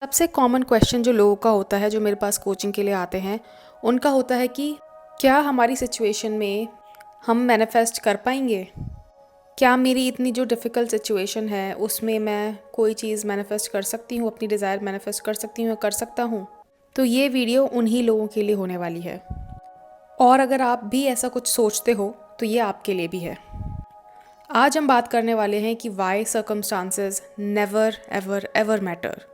सबसे common question जो लोगों का होता है जो मेरे पास कोचिंग के लिए आते हैं, उनका होता है कि क्या हमारी सिचुएशन में हम मैनिफेस्ट कर पाएंगे? क्या मेरी इतनी जो डिफ़िकल्ट सिचुएशन है उसमें मैं कोई चीज़ मैनिफेस्ट कर सकती हूँ, अपनी डिज़ायर मैनिफेस्ट कर सकती हूँ या कर सकता हूँ? तो ये वीडियो उन्हीं लोगों के लिए होने वाली है। और अगर आप भी ऐसा कुछ सोचते हो तो ये आपके लिए भी है। आज हम बात करने वाले हैं कि why circumstances never ever ever matter.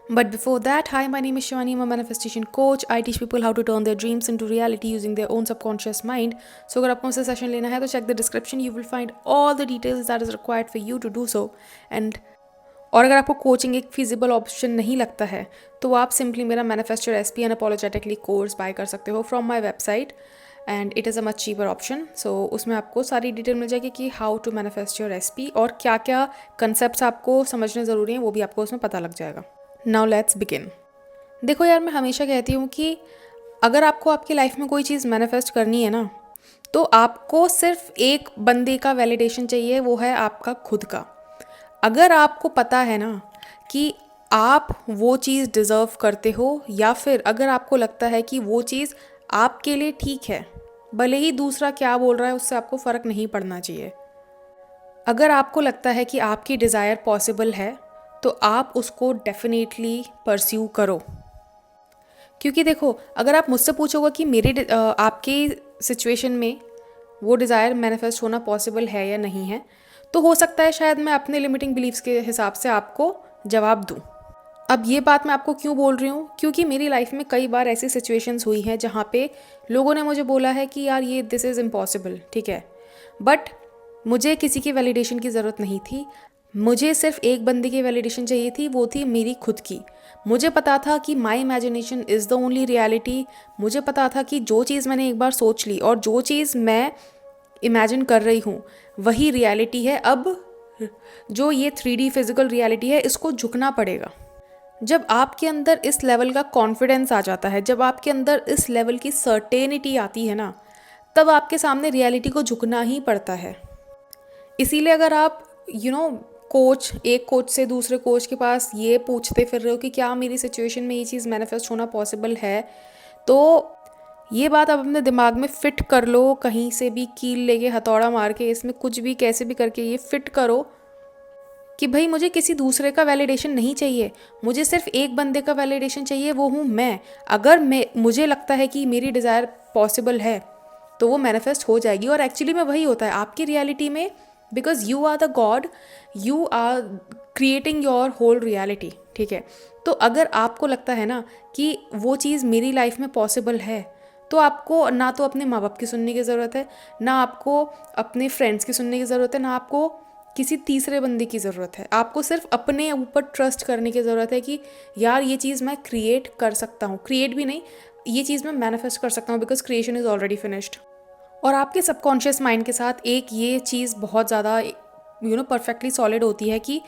But before that, hi, my name is Shivani. I'm a manifestation coach. I teach people how to turn their dreams into reality using their own subconscious mind. So अगर आपको मुझसे session लेना है तो check the description. You will find all the details that is required for you to do so. And और अगर आपको coaching एक फिजिबल ऑप्शन नहीं लगता है तो आप सिंपली मेरा manifest your SP unapologetically course buy कर सकते हो from my website and it is a much cheaper option. So उसमें आपको सारी डिटेल मिल जाएगी कि how to manifest your SP और क्या क्या कंसेप्ट आपको समझने ज़रूरी हैं, वो भी आपको उसमें पता लग जाएगा। Now let's begin. देखो यार, मैं हमेशा कहती हूँ कि अगर आपको आपकी लाइफ में कोई चीज़ मैनिफेस्ट करनी है ना, तो आपको सिर्फ एक बंदे का वैलिडेशन चाहिए, वो है आपका खुद का। अगर आपको पता है ना कि आप वो चीज़ डिज़र्व करते हो, या फिर अगर आपको लगता है कि वो चीज़ आपके लिए ठीक है, भले ही दूसरा क्या बोल रहा है उससे आपको फ़र्क नहीं पड़ना चाहिए। अगर आपको लगता है कि आपकी डिज़ायर पॉसिबल है तो आप उसको डेफिनेटली परस्यू करो। क्योंकि देखो, अगर आप मुझसे पूछोगे कि आपकी सिचुएशन में वो डिज़ायर मैनिफेस्ट होना पॉसिबल है या नहीं है, तो हो सकता है शायद मैं अपने लिमिटिंग बिलीव्स के हिसाब से आपको जवाब दूँ। अब ये बात मैं आपको क्यों बोल रही हूँ, क्योंकि मेरी लाइफ में कई बार ऐसी सिचुएशंस हुई हैं जहाँ पे लोगों ने मुझे बोला है कि यार ये दिस इज़ इम्पॉसिबल, ठीक है, बट मुझे किसी की वैलिडेशन की ज़रूरत नहीं थी। मुझे सिर्फ एक बंदे की वैलिडेशन चाहिए थी, वो थी मेरी खुद की। मुझे पता था कि my imagination is the only reality. मुझे पता था कि जो चीज़ मैंने एक बार सोच ली और जो चीज़ मैं इमेजिन कर रही हूँ वही रियलिटी है। अब जो ये 3D फिजिकल रियलिटी है, इसको झुकना पड़ेगा। जब आपके अंदर इस लेवल का कॉन्फिडेंस आ जाता है, जब आपके अंदर इस लेवल की सर्टेनिटी आती है ना, तब आपके सामने रियलिटी को झुकना ही पड़ता है। इसीलिए अगर आप एक कोच से दूसरे कोच के पास ये पूछते फिर रहे हो कि क्या मेरी सिचुएशन में ये चीज़ मैनिफेस्ट होना पॉसिबल है, तो ये बात आप अपने दिमाग में फ़िट कर लो, कहीं से भी कील लेके हथौड़ा मार के इसमें कुछ भी कैसे भी करके ये फ़िट करो कि भाई मुझे किसी दूसरे का वैलिडेशन नहीं चाहिए, मुझे सिर्फ एक बंदे का वैलिडेशन चाहिए, वो हूँ मैं। अगर मुझे लगता है कि मेरी डिज़ायर पॉसिबल है तो वो मैनिफेस्ट हो जाएगी। और एक्चुअली में वही होता है आपकी रियलिटी में, because you are the god, you are creating your whole reality, ठीक है। तो अगर आपको लगता है ना कि वो चीज़ मेरी लाइफ में पॉसिबल है, तो आपको ना तो अपने माँ बाप की सुनने की ज़रूरत है, ना आपको अपने फ्रेंड्स की सुनने की ज़रूरत है, ना आपको किसी तीसरे बंदे की ज़रूरत है। आपको सिर्फ अपने ऊपर ट्रस्ट करने की ज़रूरत है कि यार ये चीज़ मैं क्रिएट कर सकता हूँ, क्रिएट भी नहीं, ये चीज़ मैं मैनिफेस्ट कर सकता हूँ, because creation is already finished. और आपके सबकॉन्शियस माइंड के साथ एक ये चीज़ बहुत ज़्यादा परफेक्टली सॉलिड होती है कि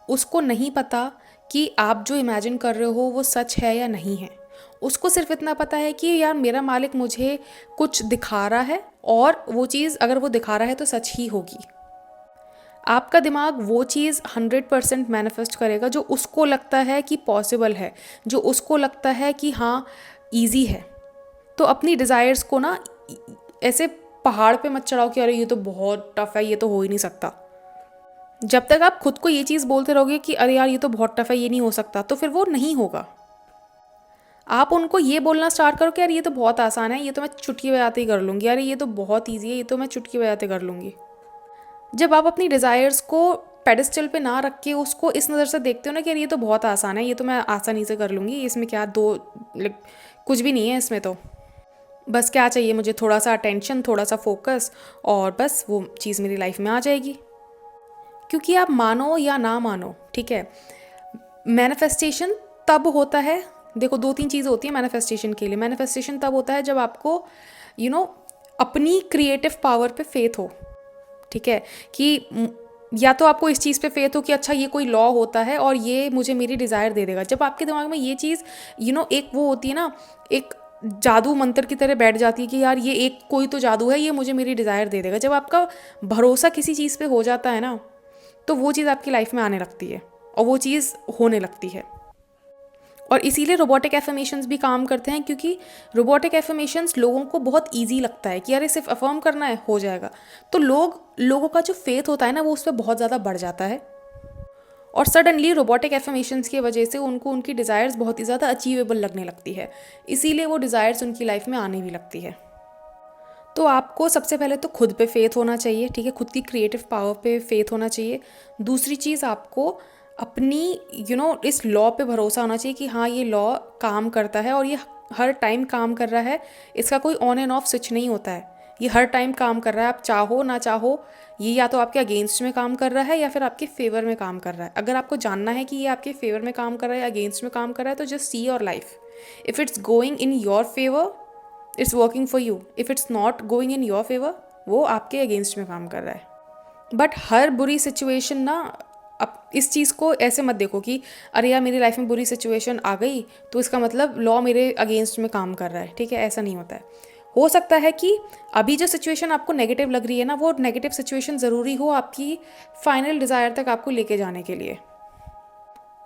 उसको नहीं पता कि आप जो इमेजिन कर रहे हो वो सच है या नहीं है। उसको सिर्फ इतना पता है कि यार मेरा मालिक मुझे कुछ दिखा रहा है और वो चीज़ अगर वो दिखा रहा है तो सच ही होगी। आपका दिमाग वो चीज़ 100% मैनिफेस्ट करेगा जो उसको लगता है कि पॉसिबल है, जो उसको लगता है कि हाँ ईजी है। तो अपनी डिज़ायर्स को ना ऐसे पहाड़ पे मत चढ़ाओ कि अरे ये तो बहुत टफ है, ये तो हो ही नहीं सकता। जब तक आप खुद को ये चीज़ बोलते रहोगे कि अरे यार ये तो बहुत टफ है, ये नहीं हो सकता, तो फिर वो नहीं होगा। आप उनको ये बोलना स्टार्ट करो कि यार ये तो बहुत आसान है, ये तो मैं चुटकी बजाते ही कर लूँगी, अरे ये तो बहुत ईजी है, ये तो मैं चुटकी बजाते कर लूँगी। जब आप अपनी डिज़ायर्स को पेडिस्टल पे ना रख के उसको इस नज़र से देखते हो ना कि यार ये तो बहुत आसान है, ये तो मैं आसानी से कर लूँगी, इसमें क्या कुछ भी नहीं है इसमें, तो बस क्या चाहिए मुझे, थोड़ा सा अटेंशन, थोड़ा सा फोकस, और बस वो चीज़ मेरी लाइफ में आ जाएगी। क्योंकि आप मानो या ना मानो, ठीक है, मैनिफेस्टेशन तब होता है, देखो 2-3 चीज़ होती है मैनिफेस्टेशन के लिए। मैनिफेस्टेशन तब होता है जब आपको अपनी क्रिएटिव पावर पे फेथ हो, ठीक है, कि या तो आपको इस चीज़ पे फेथ हो कि अच्छा ये कोई लॉ होता है और ये मुझे मेरी डिज़ायर दे देगा। जब आपके दिमाग में ये चीज़ एक वो होती है ना, एक जादू मंत्र की तरह बैठ जाती है कि यार ये एक कोई तो जादू है, ये मुझे मेरी डिज़ायर दे देगा। जब आपका भरोसा किसी चीज़ पे हो जाता है ना, तो वो चीज़ आपकी लाइफ में आने लगती है और वो चीज़ होने लगती है। और इसीलिए रोबोटिक एफर्मेशंस भी काम करते हैं, क्योंकि रोबोटिक एफर्मेशंस लोगों को बहुत ईजी लगता है कि अरे सिर्फ अफर्म करना है हो जाएगा। तो लोगों का जो फेथ होता है ना वो उस पर बहुत ज़्यादा बढ़ जाता है, और सडनली रोबोटिक एफर्मेशंस की वजह से उनको उनकी डिज़ायर्स बहुत ही ज़्यादा अचीवेबल लगने लगती है, इसीलिए वो डिज़ायर्स उनकी लाइफ में आने भी लगती है। तो आपको सबसे पहले तो खुद पे फेथ होना चाहिए, ठीक है, खुद की क्रिएटिव पावर पे फेथ होना चाहिए। दूसरी चीज़, आपको अपनी इस लॉ पे भरोसा होना चाहिए कि हाँ ये लॉ काम करता है और ये हर टाइम काम कर रहा है, इसका कोई ऑन एंड ऑफ स्विच नहीं होता है, ये हर टाइम काम कर रहा है। आप चाहो ना चाहो ये या तो आपके अगेंस्ट में काम कर रहा है या फिर आपके फेवर में काम कर रहा है। अगर आपको जानना है कि ये आपके फेवर में काम कर रहा है या अगेंस्ट में काम कर रहा है, तो just see your life. If it's going in your favour, it's working for you. If it's not going in your favour, वो आपके अगेंस्ट में काम कर रहा है। बट हर बुरी सिचुएशन ना, अब इस चीज़ को ऐसे मत देखो कि अरे यार मेरी लाइफ में बुरी सिचुएशन आ गई तो इसका मतलब लॉ मेरे अगेंस्ट में काम कर रहा है, ठीक है, ऐसा नहीं होता है। हो सकता है कि अभी जो सिचुएशन आपको नेगेटिव लग रही है ना, वो नेगेटिव सिचुएशन ज़रूरी हो आपकी फाइनल डिज़ायर तक आपको लेके जाने के लिए।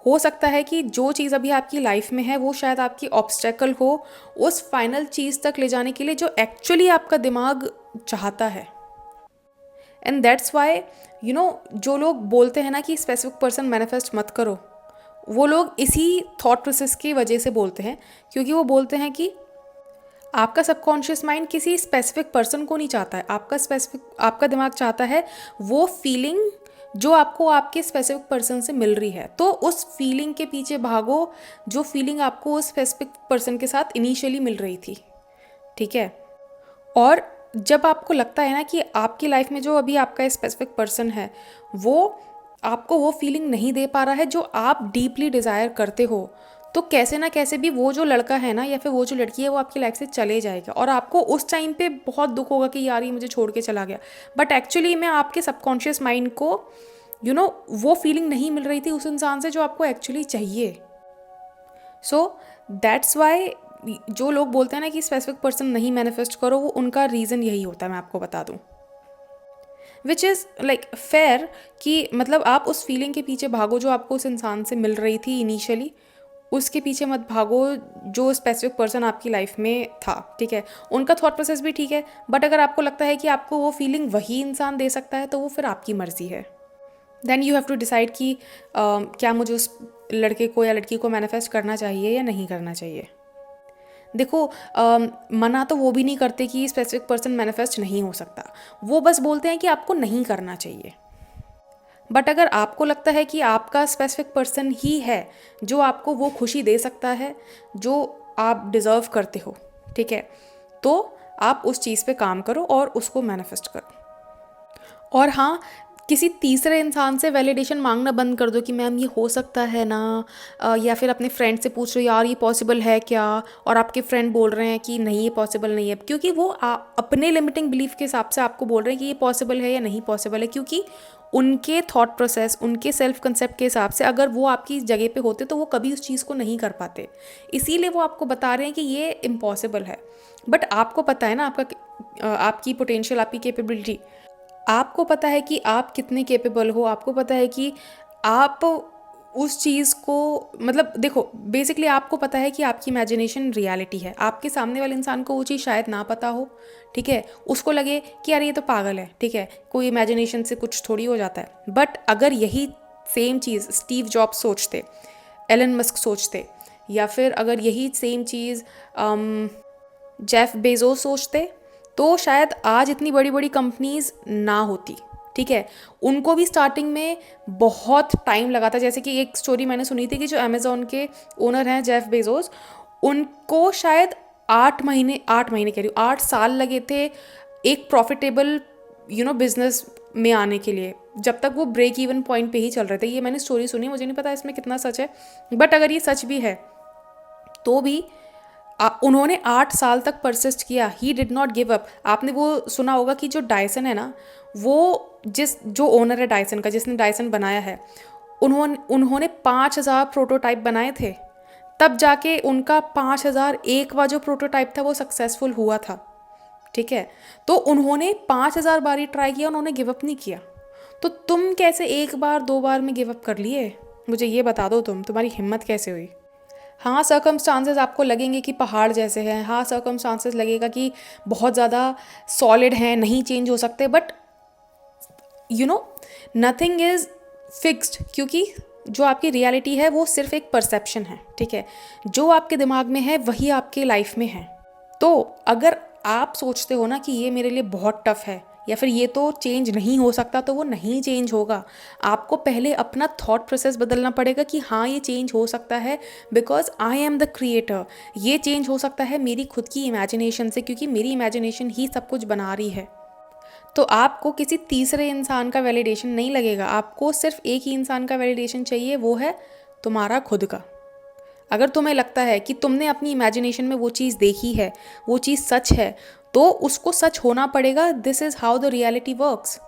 हो सकता है कि जो चीज़ अभी आपकी लाइफ में है वो शायद आपकी ऑब्स्टेकल हो उस फाइनल चीज़ तक ले जाने के लिए जो एक्चुअली आपका दिमाग चाहता है। एंड दैट्स वाई जो लोग बोलते हैं ना कि स्पेसिफिक पर्सन मैनिफेस्ट मत करो, वो लोग इसी थॉट प्रोसेस की वजह से बोलते हैं, क्योंकि वो बोलते हैं कि आपका सबकॉन्शियस माइंड किसी स्पेसिफिक पर्सन को नहीं चाहता है, आपका दिमाग चाहता है वो फीलिंग जो आपको आपके स्पेसिफिक पर्सन से मिल रही है। तो उस फीलिंग के पीछे भागो जो फीलिंग आपको उस स्पेसिफिक पर्सन के साथ इनिशियली मिल रही थी, ठीक है। और जब आपको लगता है ना कि आपकी लाइफ में जो अभी आपका स्पेसिफिक पर्सन है वो आपको वो फीलिंग नहीं दे पा रहा है जो आप डीपली डिज़ायर करते हो, तो कैसे ना कैसे भी वो जो लड़का है ना या फिर वो जो लड़की है वो आपकी लाइफ से चले जाएगा, और आपको उस टाइम पे बहुत दुख होगा कि यार ये मुझे छोड़ के चला गया। बट एक्चुअली में आपके सबकॉन्शियस माइंड को वो फीलिंग नहीं मिल रही थी उस इंसान से जो आपको एक्चुअली चाहिए। सो दैट्स वाई जो लोग बोलते हैं ना कि स्पेसिफिक पर्सन नहीं मैनिफेस्ट करो, वो उनका रीज़न यही होता है, मैं आपको बता दूँ, विच इज़ लाइक फेयर, कि मतलब आप उस फीलिंग के पीछे भागो जो आपको उस इंसान से मिल रही थी इनिशियली, उसके पीछे मत भागो जो स्पेसिफिक पर्सन आपकी लाइफ में था, ठीक है। उनका थॉट प्रोसेस भी ठीक है, बट अगर आपको लगता है कि आपको वो फीलिंग वही इंसान दे सकता है तो वो फिर आपकी मर्ज़ी है। Then you have to decide कि क्या मुझे उस लड़के को या लड़की को मैनिफेस्ट करना चाहिए या नहीं करना चाहिए। देखो मना तो वो भी नहीं करते कि स्पेसिफिक पर्सन मैनिफेस्ट नहीं हो सकता, वो बस बोलते हैं कि आपको नहीं करना चाहिए। बट अगर आपको लगता है कि आपका स्पेसिफिक पर्सन ही है जो आपको वो खुशी दे सकता है जो आप डिज़र्व करते हो, ठीक है, तो आप उस चीज़ पे काम करो और उसको मैनिफेस्ट करो। और हाँ, किसी तीसरे इंसान से वैलिडेशन मांगना बंद कर दो कि मैम ये हो सकता है ना, या फिर अपने फ्रेंड से पूछ रहे हो यार ये पॉसिबल है क्या, और आपके फ्रेंड बोल रहे हैं कि नहीं ये पॉसिबल नहीं है, क्योंकि वो अपने लिमिटिंग बिलीफ के हिसाब से आपको बोल रहे हैं कि ये पॉसिबल है या नहीं पॉसिबल है, क्योंकि उनके थॉट प्रोसेस, उनके सेल्फ कंसेप्ट के हिसाब से अगर वो आपकी जगह पे होते तो वो कभी उस चीज़ को नहीं कर पाते, इसीलिए वो आपको बता रहे हैं कि ये इम्पॉसिबल है। बट आपको पता है ना आपकी पोटेंशियल, आपकी कैपेबिलिटी, आपको पता है कि आप कितने कैपेबल हो, आपको पता है कि आप उस चीज़ को, मतलब देखो बेसिकली आपको पता है कि आपकी इमेजिनेशन रियलिटी है। आपके सामने वाले इंसान को वो चीज़ शायद ना पता हो, ठीक है, उसको लगे कि यार ये तो पागल है, ठीक है, कोई इमेजिनेशन से कुछ थोड़ी हो जाता है। बट अगर यही सेम चीज़ स्टीव जॉब्स सोचते, एलन मस्क सोचते, या फिर अगर यही सेम चीज़ जेफ बेजोस सोचते, तो शायद आज इतनी बड़ी बड़ी कंपनीज ना होती, ठीक है। उनको भी स्टार्टिंग में बहुत टाइम लगा था, जैसे कि एक स्टोरी मैंने सुनी थी कि जो अमेज़ॉन के ओनर हैं जेफ बेजोस, उनको शायद 8 महीने कह रही हूँ 8 साल लगे थे एक प्रॉफिटेबल बिजनेस में आने के लिए, जब तक वो ब्रेक इवन पॉइंट पे ही चल रहे थे। ये मैंने स्टोरी सुनी, मुझे नहीं पता इसमें कितना सच है, बट अगर ये सच भी है तो भी उन्होंने 8 साल तक परसिस्ट किया, he did not give up. आपने वो सुना होगा कि जो डायसन है ना, वो जो ओनर है डायसन का, जिसने डायसन बनाया है, उन्होंने 5000 प्रोटोटाइप बनाए थे, तब जाके उनका 5001वां जो प्रोटोटाइप था वो सक्सेसफुल हुआ था, ठीक है। तो उन्होंने 5000 बार ही ट्राई किया, उन्होंने गिव अप नहीं किया। तो तुम कैसे 1 बार 2 बार में गिव अप कर लिए? मुझे ये बता दो, तुम्हारी हिम्मत कैसे हुई? हाँ, सर्कमस्टांसेस आपको लगेंगे कि पहाड़ जैसे हैं, हाँ, सर्कमस्टांसेस लगेगा कि बहुत ज़्यादा सॉलिड हैं, नहीं चेंज हो सकते, but you know nothing is fixed, क्योंकि जो आपकी रियलिटी है वो सिर्फ एक परसेप्शन है, ठीक है। जो आपके दिमाग में है वही आपके लाइफ में है। तो अगर आप सोचते हो ना कि ये मेरे लिए बहुत टफ है या फिर ये तो चेंज नहीं हो सकता, तो वो नहीं चेंज होगा। आपको पहले अपना थॉट प्रोसेस बदलना पड़ेगा कि हाँ, ये चेंज हो सकता है, because I am the creator. ये चेंज हो सकता है मेरी खुद की इमेजिनेशन से, क्योंकि मेरी इमेजिनेशन ही सब कुछ बना रही है। तो आपको किसी तीसरे इंसान का वैलिडेशन नहीं लगेगा, आपको सिर्फ एक ही इंसान का वैलिडेशन चाहिए, वो है तुम्हारा खुद का। अगर तुम्हें लगता है कि तुमने अपनी इमेजिनेशन में वो चीज़ देखी है, वो चीज़ सच है, तो उसको सच होना पड़ेगा। This is how the reality works.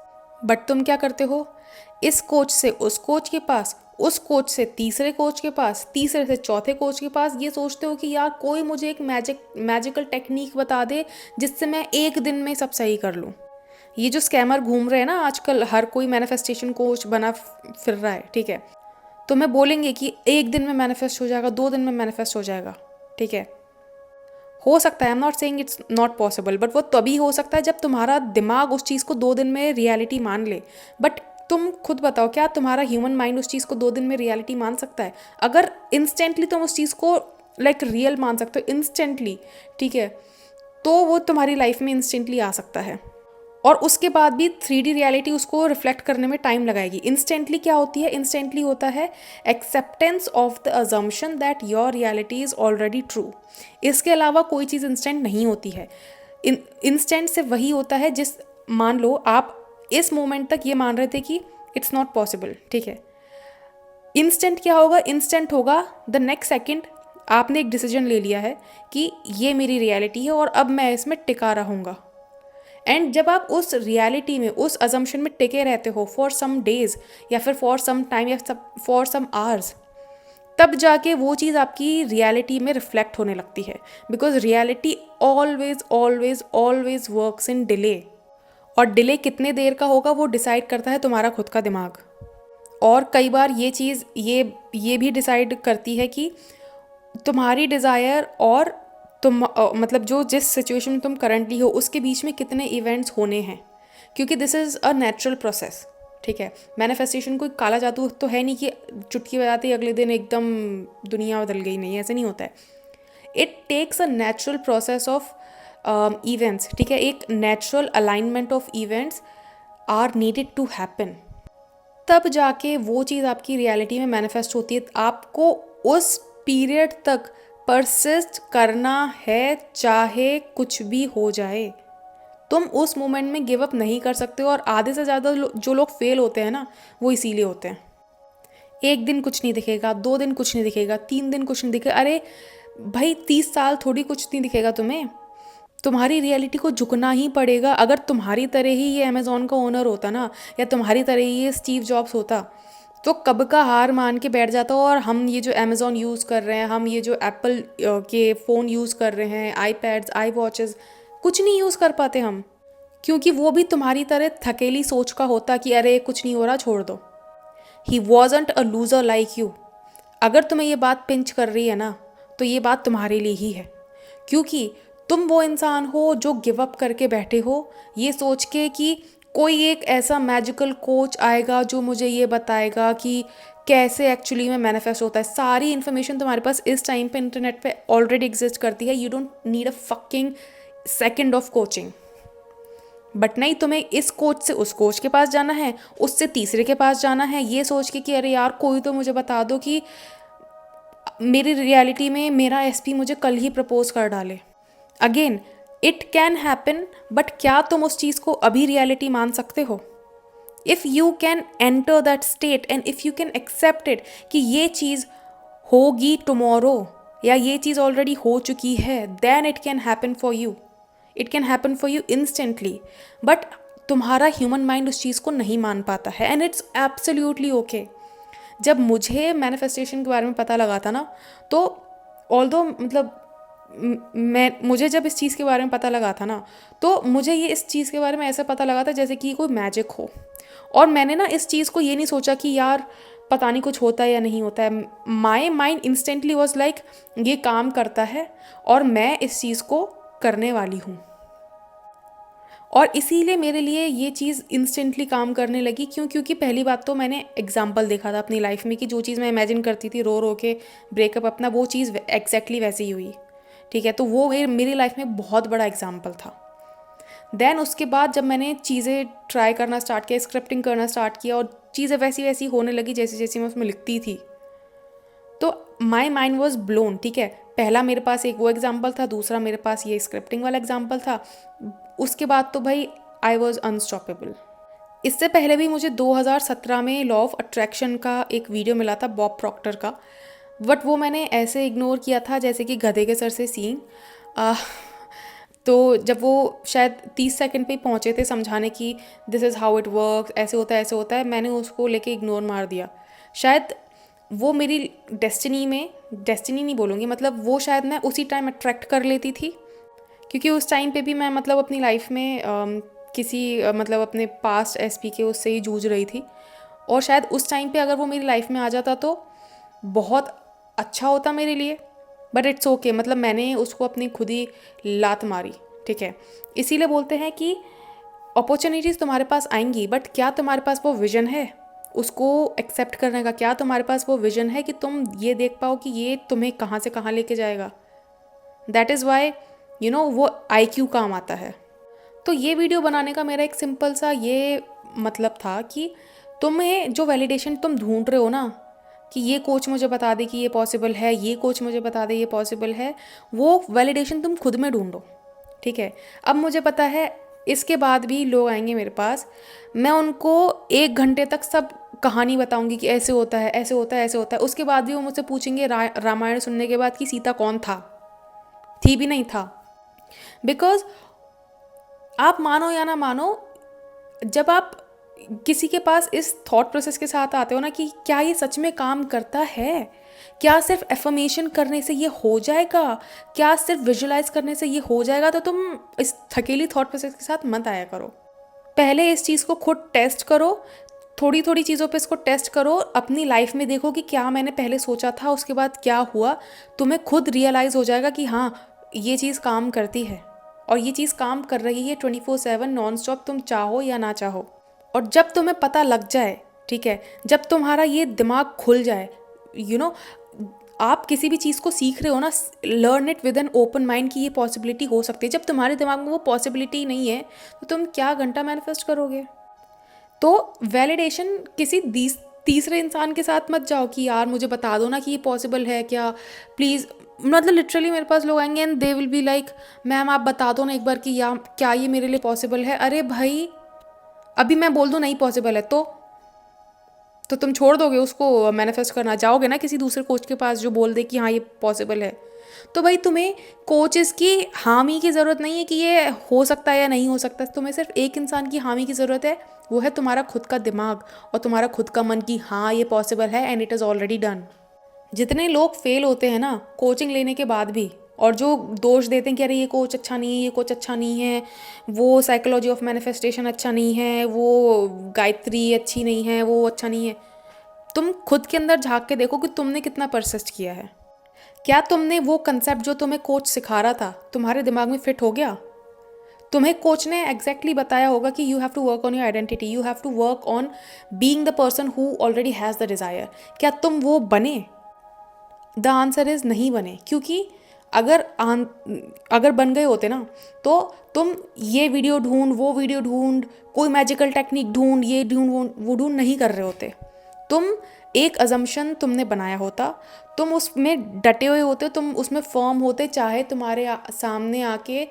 But तुम क्या करते हो, इस कोच से उस कोच के पास, उस कोच से तीसरे कोच के पास, तीसरे से चौथे कोच के पास, ये सोचते हो कि यार कोई मुझे एक मैजिकल टेक्निक बता दे जिससे मैं एक दिन में सब सही कर लूँ। ये जो स्कैमर घूम रहे हैं ना आजकल, हर कोई मैनिफेस्टेशन कोच बना फिर रहा है, ठीक है। तो मैं बोलेंगे कि एक दिन में मैनिफेस्ट हो जाएगा, 2 दिन में मैनिफेस्ट हो जाएगा, ठीक है। हो सकता है, I am not saying it's not possible, but वो तभी हो सकता है जब तुम्हारा दिमाग उस चीज़ को 2 दिन में रियलिटी मान ले। बट तुम खुद बताओ, क्या तुम्हारा ह्यूमन माइंड उस चीज़ को 2 दिन में रियलिटी मान सकता है? अगर इंस्टेंटली तुम उस चीज़ को लाइक रियल मान सकते हो इंस्टेंटली, ठीक है, तो वो तुम्हारी लाइफ में इंस्टेंटली आ सकता है। और उसके बाद भी 3D रियलिटी उसको रिफ्लेक्ट करने में टाइम लगाएगी। इंस्टेंटली क्या होती है? इंस्टेंटली होता है acceptance of the assumption that your reality is already true. इसके अलावा कोई चीज़ इंस्टेंट नहीं होती है। इंस्टेंट से वही होता है जिस, मान लो आप इस मोमेंट तक ये मान रहे थे कि इट्स नॉट पॉसिबल, ठीक है। इंस्टेंट क्या होगा? इंस्टेंट होगा द नेक्स्ट सेकेंड आपने एक डिसीजन ले लिया है कि ये मेरी रियलिटी है और अब मैं इसमें टिका रहूँगा। एंड जब आप उस रियलिटी में, उस अजम्पशन में टिके रहते हो फॉर सम डेज या फिर फॉर सम टाइम या फॉर सम आवर्स, तब जाके वो चीज़ आपकी रियलिटी में रिफ्लेक्ट होने लगती है। Because reality always always always works in delay. और डिले कितने देर का होगा वो डिसाइड करता है तुम्हारा खुद का दिमाग। और कई बार ये चीज़ ये भी डिसाइड करती है कि तुम्हारी डिज़ायर और तुम मतलब जो जिस सिचुएशन में तुम करंटली हो उसके बीच में कितने इवेंट्स होने हैं, क्योंकि this is a natural process, ठीक है। मैनिफेस्टेशन कोई काला जादू तो है नहीं कि चुटकी बजाते ही अगले दिन एकदम दुनिया बदल गई, नहीं, ऐसे नहीं होता है। It takes a natural process of events, ठीक है। एक natural alignment of events are needed to happen, तब जाके वो चीज़ आपकी रियलिटी में मैनिफेस्ट होती है। आपको उस पीरियड तक परसिस्ट करना है, चाहे कुछ भी हो जाए। तुम उस मोमेंट में गिव अप नहीं कर सकते हो। और आधे से ज़्यादा जो लोग फेल होते हैं ना, वो इसीलिए होते हैं। एक दिन कुछ नहीं दिखेगा, 2 दिन कुछ नहीं दिखेगा, 3 दिन कुछ नहीं दिखेगा। अरे भाई, 30 साल थोड़ी कुछ नहीं दिखेगा तुम्हें। तुम्हारी रियलिटी को झुकना ही पड़ेगा। अगर तुम्हारी तरह ही ये अमेज़ॉन का ओनर होता ना, या तुम्हारी तरह ही ये स्टीव जॉब्स होता, तो कब का हार मान के बैठ जाता। और हम ये जो अमेज़ॉन यूज़ कर रहे हैं, हम ये जो एप्पल के फ़ोन यूज़ कर रहे हैं, आईपैड्स, आई वॉचेस, कुछ नहीं यूज़ कर पाते हम, क्योंकि वो भी तुम्हारी तरह थकेली सोच का होता कि अरे कुछ नहीं हो रहा, छोड़ दो। He wasn't a loser like you. अगर तुम्हें ये बात पिंच कर रही है ना, तो ये बात तुम्हारे लिए ही है, क्योंकि तुम वो इंसान हो जो गिव अप करके बैठे हो ये सोच के कि कोई एक ऐसा मैजिकल कोच आएगा जो मुझे ये बताएगा कि कैसे एक्चुअली में मैनिफेस्ट होता है। सारी इन्फॉर्मेशन तुम्हारे पास इस टाइम पे इंटरनेट पे ऑलरेडी एग्जिस्ट करती है। You don't need a fucking second of coaching. But नहीं, तुम्हें इस कोच से उस कोच के पास जाना है, उससे तीसरे के पास जाना है, ये सोच के कि अरे यार कोई तो मुझे बता दो कि मेरी रियलिटी में मेरा एसपी मुझे कल ही प्रपोज कर डाले। Again, it can happen, but क्या तुम उस चीज़ को अभी रियलिटी मान सकते हो? If you can enter that state and if you can accept it कि ये चीज़ होगी टुमारो, या ये चीज़ ऑलरेडी हो चुकी है, then it can happen for you. It can happen for you instantly. But तुम्हारा ह्यूमन माइंड उस चीज़ को नहीं मान पाता है, एंड इट्स एब्सोल्युटली ओके। जब मुझे मैनिफेस्टेशन के बारे में पता लगा था ना, तो ऑल्दो मतलब मुझे जब इस चीज़ के बारे में पता लगा था ना, तो मुझे ये इस चीज़ के बारे में ऐसा पता लगा था जैसे कि कोई मैजिक हो। और मैंने ना इस चीज़ को ये नहीं सोचा कि यार पता नहीं कुछ होता है या नहीं होता है। My mind instantly was like ये काम करता है और मैं इस चीज़ को करने वाली हूँ। और इसीलिए मेरे लिए ये चीज़ इंस्टेंटली काम करने लगी। क्यों? क्योंकि पहली बात तो मैंने एग्जाम्पल देखा था अपनी लाइफ में कि जो चीज़ मैं इमेजिन करती थी रो रो के ब्रेकअप अपना, वो चीज़ एग्जैक्टली वैसी ही हुई। ठीक है, तो वो मेरी लाइफ में बहुत बड़ा एग्जाम्पल था। देन उसके बाद जब मैंने चीज़ें ट्राई करना स्टार्ट किया, स्क्रिप्टिंग करना स्टार्ट किया और चीज़ें वैसी वैसी होने लगी जैसी जैसी मैं उसमें लिखती थी, तो माई माइंड वॉज ब्लोन। ठीक है, पहला मेरे पास एक वो एग्जाम्पल था, दूसरा मेरे पास ये स्क्रिप्टिंग वाला एग्जाम्पल था, उसके बाद तो भाई आई वॉज अनस्टॉपेबल। इससे पहले भी मुझे 2017 में लॉ ऑफ अट्रैक्शन का एक वीडियो मिला था बॉब प्रॉक्टर का, बट वो मैंने ऐसे इग्नोर किया था जैसे कि गधे के सर से सींग। तो जब वो शायद 30 सेकंड पे ही पहुँचे थे समझाने की this is how it work, ऐसे होता है ऐसे होता है, मैंने उसको लेके इग्नोर मार दिया। शायद वो मेरी डेस्टिनी नहीं बोलूँगी, मतलब वो शायद मैं उसी टाइम अट्रैक्ट कर लेती थी, क्योंकि उस टाइम पे भी मैं मतलब अपनी लाइफ में मतलब अपने पास्ट एसपी के उससे ही जूझ रही थी। और शायद उस टाइम पे अगर वो मेरी लाइफ में आ जाता तो बहुत अच्छा होता मेरे लिए, बट इट्स ओके, मतलब मैंने उसको अपनी खुद ही लात मारी। ठीक है, इसीलिए बोलते हैं कि अपॉर्चुनिटीज़ तुम्हारे पास आएंगी, बट क्या तुम्हारे पास वो विजन है उसको एक्सेप्ट करने का? क्या तुम्हारे पास वो विजन है कि तुम ये देख पाओ कि ये तुम्हें कहाँ से कहाँ लेके जाएगा? दैट इज़ वाई वो IQ काम आता है। तो ये वीडियो बनाने का मेरा एक सिंपल सा ये मतलब था कि तुम्हें जो वैलिडेशन तुम ढूंढ रहे हो ना, कि ये कोच मुझे बता दे कि ये पॉसिबल है, ये कोच मुझे बता दे ये पॉसिबल है, वो वैलिडेशन तुम खुद में ढूंढो। ठीक है, अब मुझे पता है इसके बाद भी लोग आएंगे मेरे पास, मैं उनको 1 घंटे तक सब कहानी बताऊंगी कि ऐसे होता है ऐसे होता है ऐसे होता है। उसके बाद भी वो मुझसे पूछेंगे रामायण सुनने के बाद कि सीता कौन था? थी भी नहीं था। बिकॉज आप मानो या ना मानो, जब आप किसी के पास इस थॉट प्रोसेस के साथ आते हो ना कि क्या ये सच में काम करता है, क्या सिर्फ एफर्मेशन करने से ये हो जाएगा, क्या सिर्फ विजुलाइज करने से ये हो जाएगा, तो तुम इस थकेली थॉट प्रोसेस के साथ मत आया करो। पहले इस चीज़ को खुद टेस्ट करो, थोड़ी थोड़ी चीज़ों पे इसको टेस्ट करो, अपनी लाइफ में देखो कि क्या मैंने पहले सोचा था उसके बाद क्या हुआ। तुम्हें खुद रियलाइज़ हो जाएगा कि हाँ ये चीज़ काम करती है और ये चीज़ काम कर रही है 24/7 नॉन स्टॉप, तुम चाहो या ना चाहो। और जब तुम्हें पता लग जाए, ठीक है, जब तुम्हारा ये दिमाग खुल जाए, आप किसी भी चीज़ को सीख रहे हो ना, learn it with an open mind कि ये पॉसिबिलिटी हो सकती है। जब तुम्हारे दिमाग में वो पॉसिबिलिटी नहीं है तो तुम क्या घंटा मैनिफेस्ट करोगे? तो वैलिडेशन किसी तीसरे इंसान के साथ मत जाओ कि यार मुझे बता दो ना कि ये पॉसिबल है क्या, प्लीज़। मतलब लिटरली मेरे पास लोग आएंगे and they will be like ma'am आप बता दो ना एक बार कि या क्या ये मेरे लिए पॉसिबल है। अरे भाई, अभी मैं बोल दूँ नहीं पॉसिबल है तो तुम छोड़ दोगे उसको मैनिफेस्ट करना? जाओगे ना किसी दूसरे कोच के पास जो बोल दे कि हाँ ये पॉसिबल है? तो भाई तुम्हें कोचेस की हामी की ज़रूरत नहीं है कि ये हो सकता है या नहीं हो सकता। तुम्हें सिर्फ एक इंसान की हामी की ज़रूरत है, वो है तुम्हारा खुद का दिमाग और तुम्हारा खुद का मन कि हाँ ये पॉसिबल है and it is already done. जितने लोग फेल होते हैं ना कोचिंग लेने के बाद भी, और जो दोष देते हैं कि अरे ये कोच अच्छा नहीं है, ये कोच अच्छा नहीं है, वो साइकोलॉजी ऑफ मैनिफेस्टेशन अच्छा नहीं है, वो गायत्री अच्छी नहीं है, वो अच्छा नहीं है, तुम खुद के अंदर झांक के देखो कि तुमने कितना परसिस्ट किया है। क्या तुमने वो कंसेप्ट जो तुम्हें कोच सिखा रहा था तुम्हारे दिमाग में फिट हो गया? तुम्हें कोच ने एग्जैक्टली बताया होगा कि you have to work on your identity, you have to work on being the person who already has the desire. क्या तुम वो बने? द आंसर इज़ नहीं बने, क्योंकि अगर बन गए होते ना तो तुम ये वीडियो ढूंढ, वो वीडियो ढूंढ, कोई मैजिकल टेक्निक ढूंढ, ये ढूंढ वो ढूंढ नहीं कर रहे होते। तुम एक अजम्पशन तुमने बनाया होता, तुम उसमें डटे हुए होते, तुम उसमें फर्म होते, चाहे तुम्हारे सामने आके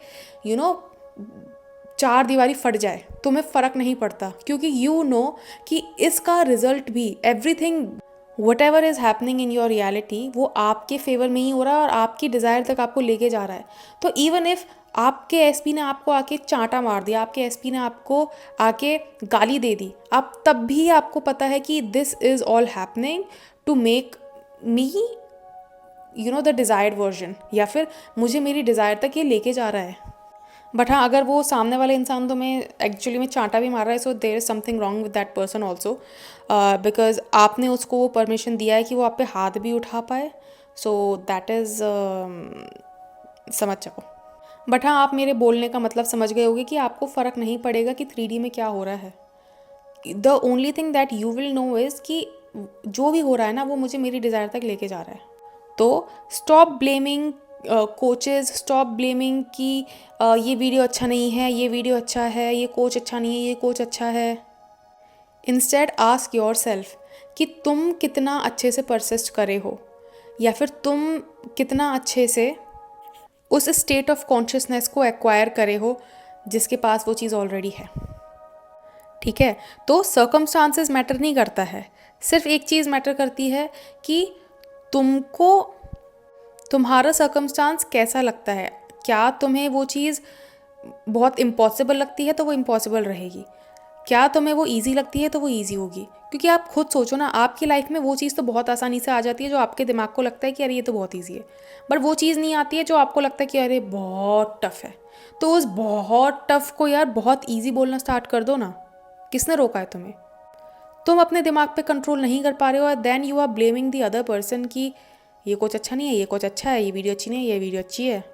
चार दीवारी फट जाए, तुम्हें फ़र्क नहीं पड़ता, क्योंकि यू नो कि इसका रिजल्ट भी everything what ever is happening in your reality वो आपके फेवर में ही हो रहा है और आपकी डिज़ायर तक आपको लेके जा रहा है। तो इवन इफ़ आपके एसपी ने आपको आके चांटा मार दिया, आपके एसपी ने आपको आके गाली दे दी, आप तब भी आपको पता है कि this is all happening to make me the desired version, या फिर मुझे मेरी डिज़ायर तक ये लेके जा रहा है। बट हाँ, अगर वो सामने वाला इंसान तुम्हें एक्चुअली में चांटा भी मार रहा है, so there is something wrong with that person also, because आपने उसको वो परमिशन दिया है कि वो आप पे हाथ भी उठा पाए, सो दैट इज़, समझ जाओ। बट हाँ, आप मेरे बोलने का मतलब समझ गए होगे कि आपको फ़र्क नहीं पड़ेगा कि 3D में क्या हो रहा है। The only thing that you will know is कि जो भी हो रहा है ना, वो मुझे मेरी डिज़ायर तक लेके जा रहा है। तो stop blaming coaches, stop blaming कि ये वीडियो अच्छा नहीं है, ये वीडियो अच्छा है, ये कोच अच्छा नहीं है, ये कोच अच्छा है। इंस्टेड आस्क योर सेल्फ कि तुम कितना अच्छे से परसिस्ट करे हो, या फिर तुम कितना अच्छे से उस स्टेट ऑफ कॉन्शियसनेस को एक्वायर करे हो जिसके पास वो चीज़ ऑलरेडी है। ठीक है, तो सर्कमस्टांसेस मैटर नहीं करता है, सिर्फ एक चीज़ मैटर करती है कि तुमको तुम्हारा सर्कमस्टांस कैसा लगता है। क्या तुम्हें वो चीज़ बहुत इम्पॉसिबल लगती है तो वो इम्पॉसिबल रहेगी, क्या तुम्हें वो ईजी लगती है तो वो ईजी होगी। क्योंकि आप खुद सोचो ना, आपकी लाइफ में वो चीज़ तो बहुत आसानी से आ जाती है जो आपके दिमाग को लगता है कि अरे ये तो बहुत ईजी है, बट वो चीज़ नहीं आती है जो आपको लगता है कि अरे बहुत टफ है। तो उस बहुत टफ को यार बहुत ईजी बोलना स्टार्ट कर दो ना, किसने रोका है तुम्हें। तुम अपने दिमाग पे कंट्रोल नहीं कर पा रहे हो और then you are blaming the other person कि ये कुछ अच्छा नहीं है, ये कुछ अच्छा है, ये वीडियो अच्छी नहीं है, ये वीडियो अच्छी है।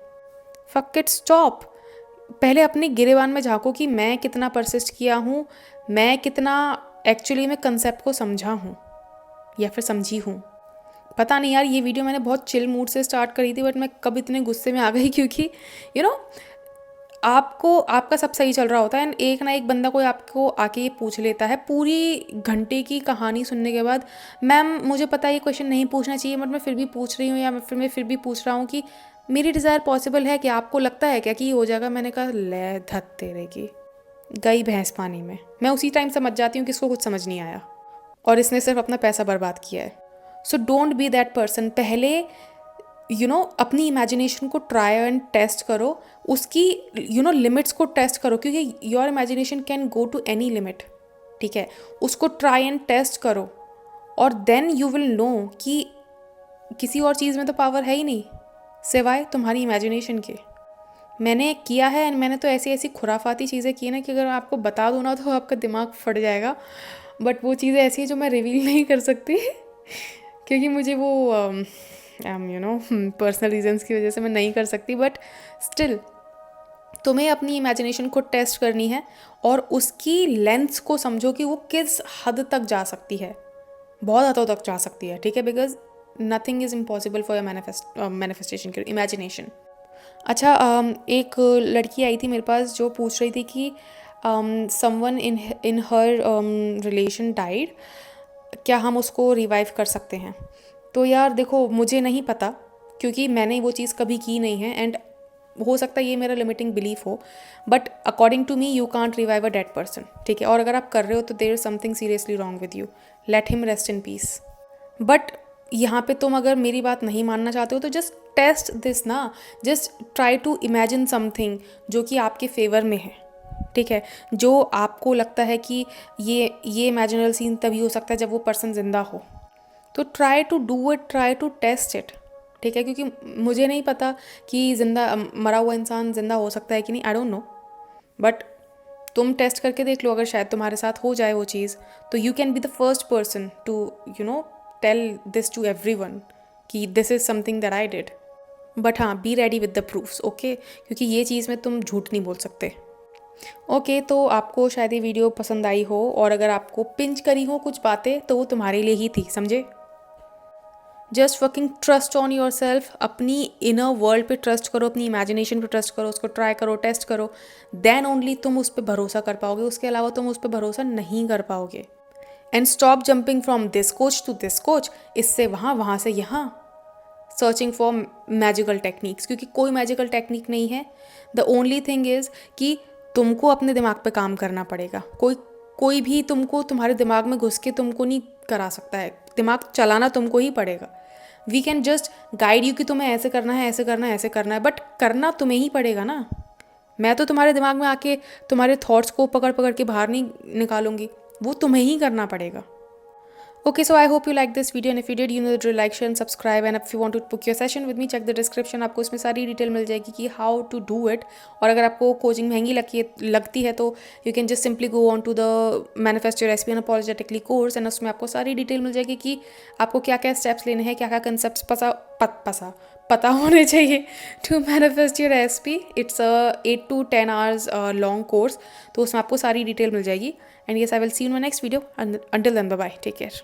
Fuck it, stop. पहले अपने गिरेबान में झाँको कि मैं कितना परसिस्ट किया हूँ, मैं कितना एक्चुअली में कंसेप्ट को समझा हूँ या फिर समझी हूँ। पता नहीं यार, ये वीडियो मैंने बहुत चिल मूड से स्टार्ट करी थी, बट मैं कब इतने गुस्से में आ गई क्योंकि यू नो आपको आपका सब सही चल रहा होता है एंड एक ना एक बंदा कोई आपको आके ये पूछ लेता है पूरी घंटे की कहानी सुनने के बाद, मैम मुझे पता है ये क्वेश्चन नहीं पूछना चाहिए बट मैं फिर भी पूछ रही हूँ, या मैं फिर भी पूछ रहा हूँ कि मेरी डिज़ायर पॉसिबल है क्या, आपको लगता है क्या कि ये हो जाएगा। मैंने कहा ले धत तेरे की, गई भैंस पानी में। मैं उसी टाइम समझ जाती हूँ कि इसको कुछ समझ नहीं आया और इसने सिर्फ अपना पैसा बर्बाद किया है। So don't be that person. पहले अपनी इमेजिनेशन को ट्राई एंड टेस्ट करो, उसकी लिमिट्स को टेस्ट करो, क्योंकि your imagination can go to any limit. ठीक है, उसको ट्राई एंड टेस्ट करो और देन यू विल नो कि किसी और चीज़ में तो पावर है ही नहीं सिवाय तुम्हारी इमेजिनेशन के। मैंने किया है एंड मैंने तो ऐसी ऐसी खुराफाती चीज़ें की ना कि अगर आपको बता दूँ ना तो आपका दिमाग फट जाएगा, बट वो चीज़ें ऐसी हैं जो मैं रिवील नहीं कर सकती क्योंकि मुझे वो पर्सनल रीजंस की वजह से मैं नहीं कर सकती। बट स्टिल तुम्हें अपनी इमेजिनेशन को टेस्ट करनी है और उसकी लेंथ्स को समझो कि वो किस हद तक जा सकती है, बहुत हदों तक जा सकती है। ठीक है, because nothing is impossible for your manifestation की इमेजिनेशन। अच्छा, एक लड़की आई थी मेरे पास जो पूछ रही थी कि someone in her relation died, क्या हम उसको रिवाइव कर सकते हैं। तो यार देखो, मुझे नहीं पता क्योंकि मैंने वो चीज़ कभी की नहीं है एंड हो सकता है ये मेरा लिमिटिंग बिलीफ हो, but according to me you can't revive a dead person. ठीक है, और अगर आप कर रहे हो तो there is something seriously wrong with you, let him rest in peace. But यहाँ पे तुम अगर मेरी बात नहीं मानना चाहते हो तो जस्ट टेस्ट दिस ना, just try to imagine something जो कि आपके फेवर में है। ठीक है, जो आपको लगता है कि ये इमेजिनल सीन तभी हो सकता है जब वो पर्सन ज़िंदा हो, तो try to do it, try to test it. ठीक है, क्योंकि मुझे नहीं पता कि मरा हुआ इंसान ज़िंदा हो सकता है कि नहीं, आई डोंट नो, बट तुम टेस्ट करके देख लो, अगर शायद तुम्हारे साथ हो जाए वो चीज़ तो you can be the first person to tell this to everyone कि this is something that I did. But हाँ, be ready with the proofs, okay, क्योंकि ये चीज़ में तुम झूठ नहीं बोल सकते। ओके, तो आपको शायद ये वीडियो पसंद आई हो और अगर आपको पिंच करी हो कुछ बातें तो वो तुम्हारे लिए ही थी, समझे। Just fucking trust on your self, अपनी इनर वर्ल्ड पे ट्रस्ट करो, अपनी इमेजिनेशन पे ट्रस्ट करो, उसको ट्राई करो, टेस्ट करो, देन ओनली तुम उस पर भरोसा कर पाओगे, उसके अलावा तुम उस पर भरोसा नहीं कर पाओगे। And stop jumping from this coach to this coach, इससे वहाँ, वहाँ से यहाँ, सर्चिंग फॉर मैजिकल टेक्निक्स, क्योंकि कोई मैजिकल टेक्निक नहीं है। द ओनली थिंग इज़ कि तुमको अपने दिमाग पे काम करना पड़ेगा। कोई भी तुमको तुम्हारे दिमाग में घुस के तुमको नहीं करा सकता है, दिमाग चलाना तुमको ही पड़ेगा। We can just guide you कि तुम्हें ऐसे करना है, ऐसे करना है, ऐसे करना है, बट करना तुम्हें ही पड़ेगा ना। मैं तो तुम्हारे दिमाग में आके तुम्हारे थॉट्स को पकड़ पकड़ के बाहर नहीं निकालूंगी, वो तुम्हें ही करना पड़ेगा। Okay, so I hope you liked this video, and if you did, you know the drill, like, share and subscribe. And if you want to book your session with me, check the description. आपको उसमें सारी detail मिल जाएगी कि how to do it. और अगर आपको coaching महंगी लगती है तो you can just simply go on to the Manifest Your SP Unapologetically course, and उसमें आपको सारी डिटेल मिल जाएगी कि आपको क्या क्या स्टेप्स लेने हैं, क्या क्या कंसेप्ट पता होने चाहिए to manifest your SP. It's 8 to 10 hours long course, तो उसमें आपको सारी डिटेल मिल जाएगी. And yes, I will see you in my next video. Until then, bye bye, take care.